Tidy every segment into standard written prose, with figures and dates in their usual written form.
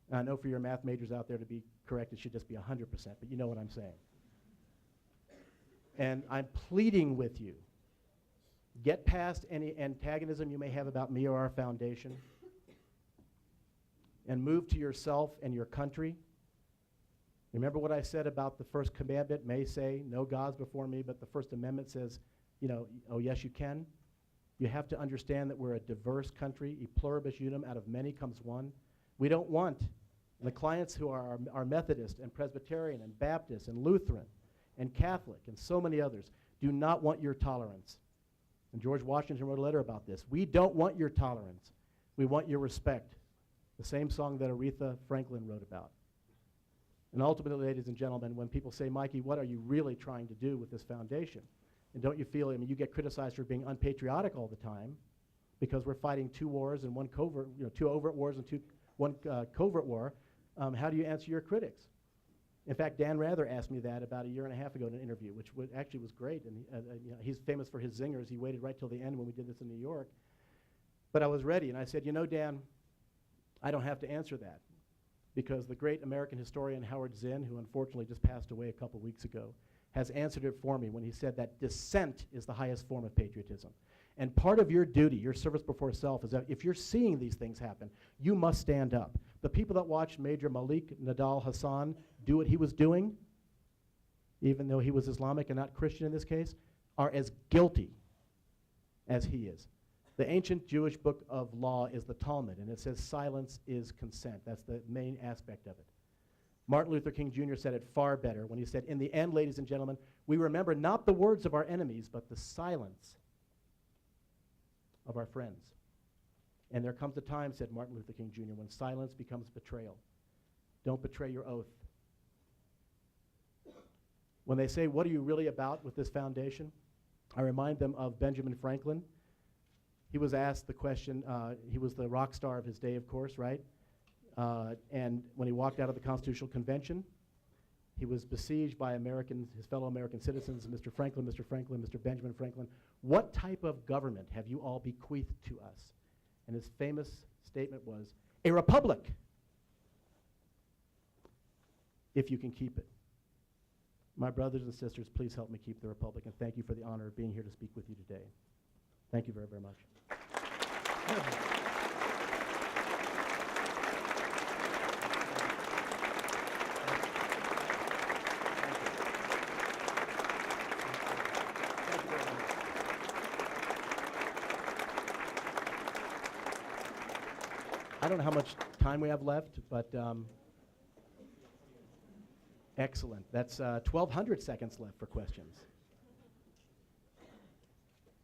And I know for your math majors out there, to be correct, it should just be 100%, but you know what I'm saying. And I'm pleading with you, get past any antagonism you may have about me or our foundation, and move to yourself and your country. Remember what I said about the first commandment may say, no gods before me, but the First Amendment says, oh yes you can. You have to understand that we're a diverse country, e pluribus unum, out of many comes one. We don't want the clients who are Methodist and Presbyterian and Baptist and Lutheran and Catholic and so many others do not want your tolerance. And George Washington wrote a letter about this. We don't want your tolerance. We want your respect. The same song that Aretha Franklin wrote about. And ultimately, ladies and gentlemen, when people say, Mikey, what are you really trying to do with this foundation? And don't you feel, you get criticized for being unpatriotic all the time because we're fighting two wars and one covert, two overt wars and one covert war. How do you answer your critics? In fact, Dan Rather asked me that about a year and a half ago in an interview, which actually was great. And he's famous for his zingers. He waited right till the end when we did this in New York. But I was ready, and I said, Dan, I don't have to answer that, because the great American historian Howard Zinn, who unfortunately just passed away a couple weeks ago, has answered it for me when he said that dissent is the highest form of patriotism. And part of your duty, your service before self, is that if you're seeing these things happen, you must stand up. The people that watched Major Malik Nadal Hassan do what he was doing, even though he was Islamic and not Christian in this case, are as guilty as he is. The ancient Jewish book of law is the Talmud, and it says silence is consent. That's the main aspect of it. Martin Luther King Jr. said it far better when he said, in the end, ladies and gentlemen, we remember not the words of our enemies, but the silence of our friends. And there comes a time, said Martin Luther King Jr., when silence becomes betrayal. Don't betray your oath. When they say, what are you really about with this foundation? I remind them of Benjamin Franklin. He was asked the question, he was the rock star of his day, of course, right? And when he walked out of the Constitutional Convention, he was besieged by his fellow American citizens, Mr. Franklin, Mr. Franklin, Mr. Benjamin Franklin. What type of government have you all bequeathed to us? And his famous statement was, a republic, if you can keep it. My brothers and sisters, please help me keep the republic, and thank you for the honor of being here to speak with you today. Thank you very, very much. I don't know how much time we have left, but excellent. That's 1,200 seconds left for questions.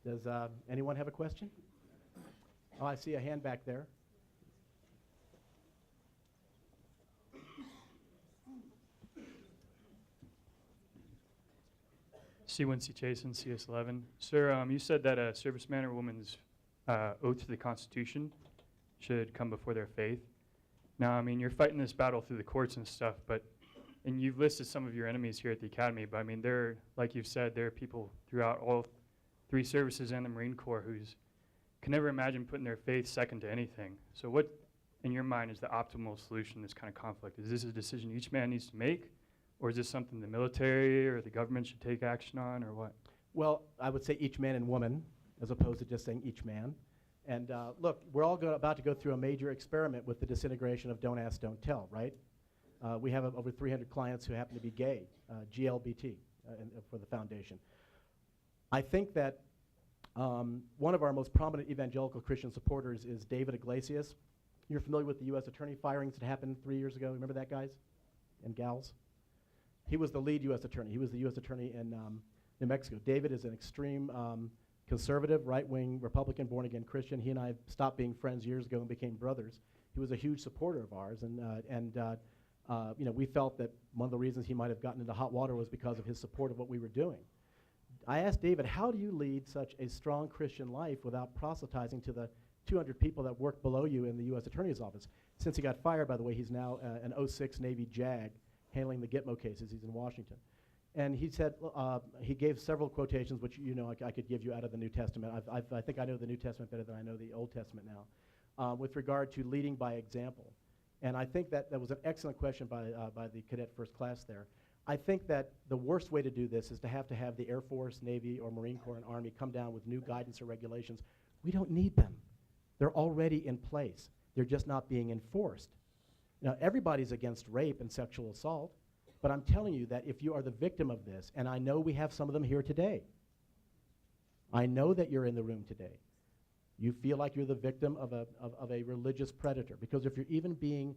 Does anyone have a question? Oh, I see a hand back there. C1C Jason, CS11. Sir, you said that a serviceman or woman's oath to the Constitution should come before their faith. Now, you're fighting this battle through the courts and stuff, and you've listed some of your enemies here at the Academy, but there, like you've said, there are people throughout all three services and the Marine Corps who can never imagine putting their faith second to anything. So what, in your mind, is the optimal solution to this kind of conflict? Is this a decision each man needs to make, or is this something the military or the government should take action on, or what? Well, I would say each man and woman, as opposed to just saying each man. And look, we're all about to go through a major experiment with the disintegration of Don't Ask, Don't Tell, right? We have over 300 clients who happen to be gay, GLBT, for the foundation. I think that one of our most prominent evangelical Christian supporters is David Iglesias. You're familiar with the U.S. attorney firings that happened 3 years ago. Remember that, guys and gals? He was the lead U.S. attorney. He was the U.S. attorney in New Mexico. David is an extreme conservative, right-wing Republican, born-again Christian. He and I stopped being friends years ago and became brothers. He was a huge supporter of ours, and we felt that one of the reasons he might have gotten into hot water was because of his support of what we were doing. I asked David, how do you lead such a strong Christian life without proselytizing to the 200 people that work below you in the U.S. Attorney's Office? Since he got fired, by the way, he's now an 06 Navy JAG handling the Gitmo cases. He's in Washington. And he said, he gave several quotations, which I could give you out of the New Testament. I think I know the New Testament better than I know the Old Testament now, with regard to leading by example. And I think that was an excellent question by the cadet first class there. I think that the worst way to do this is to have the Air Force, Navy, or Marine Corps and Army come down with new guidance or regulations. We don't need them. They're already in place. They're just not being enforced. Now, everybody's against rape and sexual assault, but I'm telling you that if you are the victim of this, and I know we have some of them here today, I know that you're in the room today. You feel like you're the victim of a religious predator, because if you're even being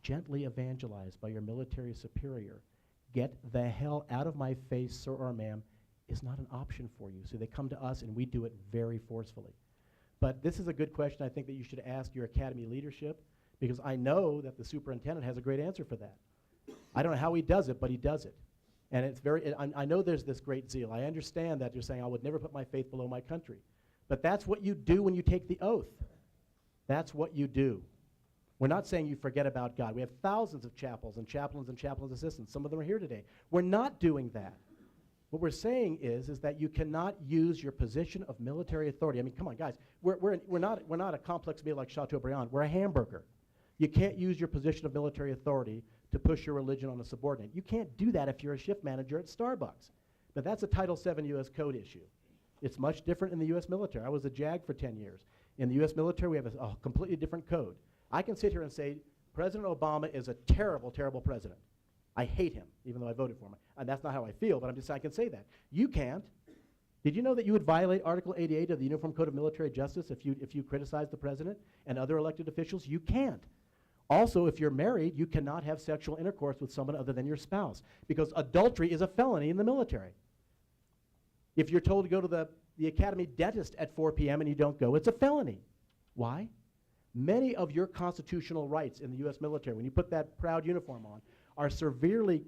gently evangelized by your military superior, get the hell out of my face, sir or ma'am, is not an option for you. So they come to us and we do it very forcefully. But this is a good question I think that you should ask your academy leadership, because I know that the superintendent has a great answer for that. I don't know how he does it, but he does it. And it's I know there's this great zeal. I understand that you're saying I would never put my faith below my country. But that's what you do when you take the oath. That's what you do. We're not saying you forget about God. We have thousands of chapels and chaplains assistants. Some of them are here today. We're not doing that. What we're saying is that you cannot use your position of military authority. I mean, come on, guys. We're not a complex meal like Chateaubriand. We're a hamburger. You can't use your position of military authority to push your religion on a subordinate. You can't do that if you're a shift manager at Starbucks. But that's a Title VII U.S. Code issue. It's much different in the U.S. military. I was a JAG for 10 years. In the U.S. military, we have a completely different code. I can sit here and say, President Obama is a terrible, terrible president. I hate him, even though I voted for him. And that's not how I feel, but I can say that. You can't. Did you know that you would violate Article 88 of the Uniform Code of Military Justice if you criticize the president and other elected officials? You can't. Also, if you're married, you cannot have sexual intercourse with someone other than your spouse, because adultery is a felony in the military. If you're told to go to the academy dentist at 4 p.m. and you don't go, it's a felony. Why? Many of your constitutional rights in the U.S. military, when you put that proud uniform on, are severely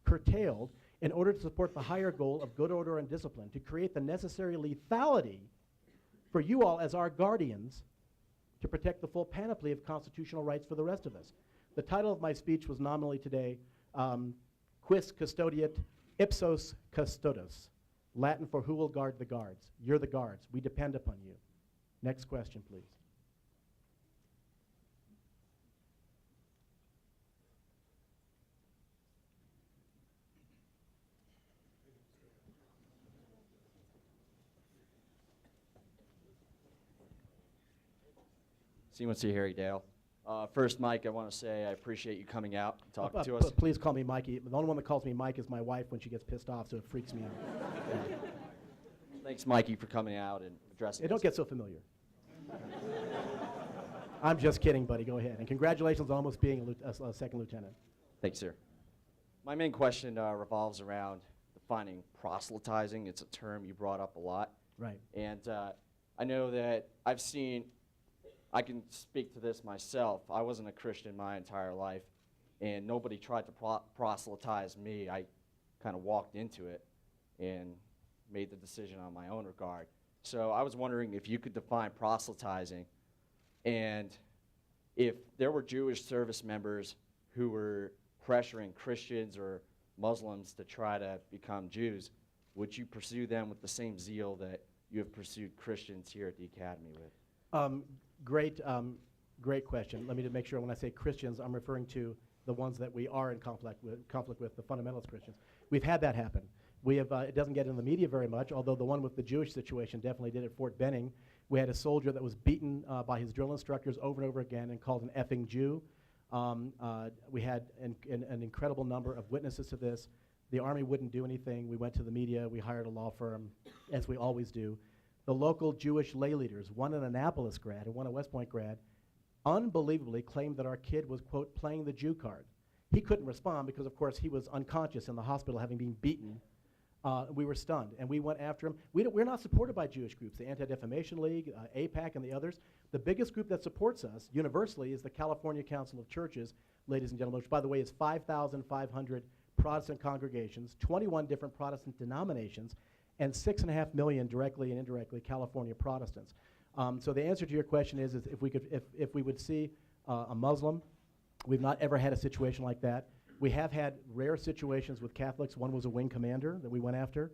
curtailed in order to support the higher goal of good order and discipline, to create the necessary lethality for you all as our guardians to protect the full panoply of constitutional rights for the rest of us. The title of my speech was nominally today, Quis Custodiet Ipsos Custodes, Latin for who will guard the guards. You're the guards. We depend upon you. Next question, please. C1C Harry Dale. First, Mike, I want to say I appreciate you coming out and talking to us. Please call me Mikey. The only one that calls me Mike is my wife when she gets pissed off, so it freaks me out. Thanks, Mikey, for coming out and addressing us. Don't get so familiar. I'm just kidding, buddy. Go ahead. And congratulations on almost being a second lieutenant. Thanks, sir. My main question revolves around defining proselytizing. It's a term you brought up a lot. Right. And I know that I can speak to this myself. I wasn't a Christian my entire life, and nobody tried to proselytize me. I kind of walked into it and made the decision on my own regard. So I was wondering if you could define proselytizing, and if there were Jewish service members who were pressuring Christians or Muslims to try to become Jews, would you pursue them with the same zeal that you have pursued Christians here at the Academy with? Great question. Let me just make sure when I say Christians, I'm referring to the ones that we are in conflict with, the fundamentalist Christians. We've had that happen. We have, it doesn't get in the media very much, although the one with the Jewish situation definitely did at Fort Benning. We had a soldier that was beaten by his drill instructors over and over again and called an effing Jew. We had an incredible number of witnesses to this. The Army wouldn't do anything. We went to the media. We hired a law firm, as we always do. The local Jewish lay leaders, one an Annapolis grad and one a West Point grad, unbelievably claimed that our kid was, quote, playing the Jew card. He couldn't respond because, of course, he was unconscious in the hospital having been beaten. We were stunned, and we went after him. We're not supported by Jewish groups, the Anti-Defamation League, AIPAC, and the others. The biggest group that supports us universally is the California Council of Churches, ladies and gentlemen, which, by the way, is 5,500 Protestant congregations, 21 different Protestant denominations, and 6.5 million directly and indirectly California Protestants. So the answer to your question is if we would see a Muslim, we've not ever had a situation like that. We have had rare situations with Catholics. One was a wing commander that we went after.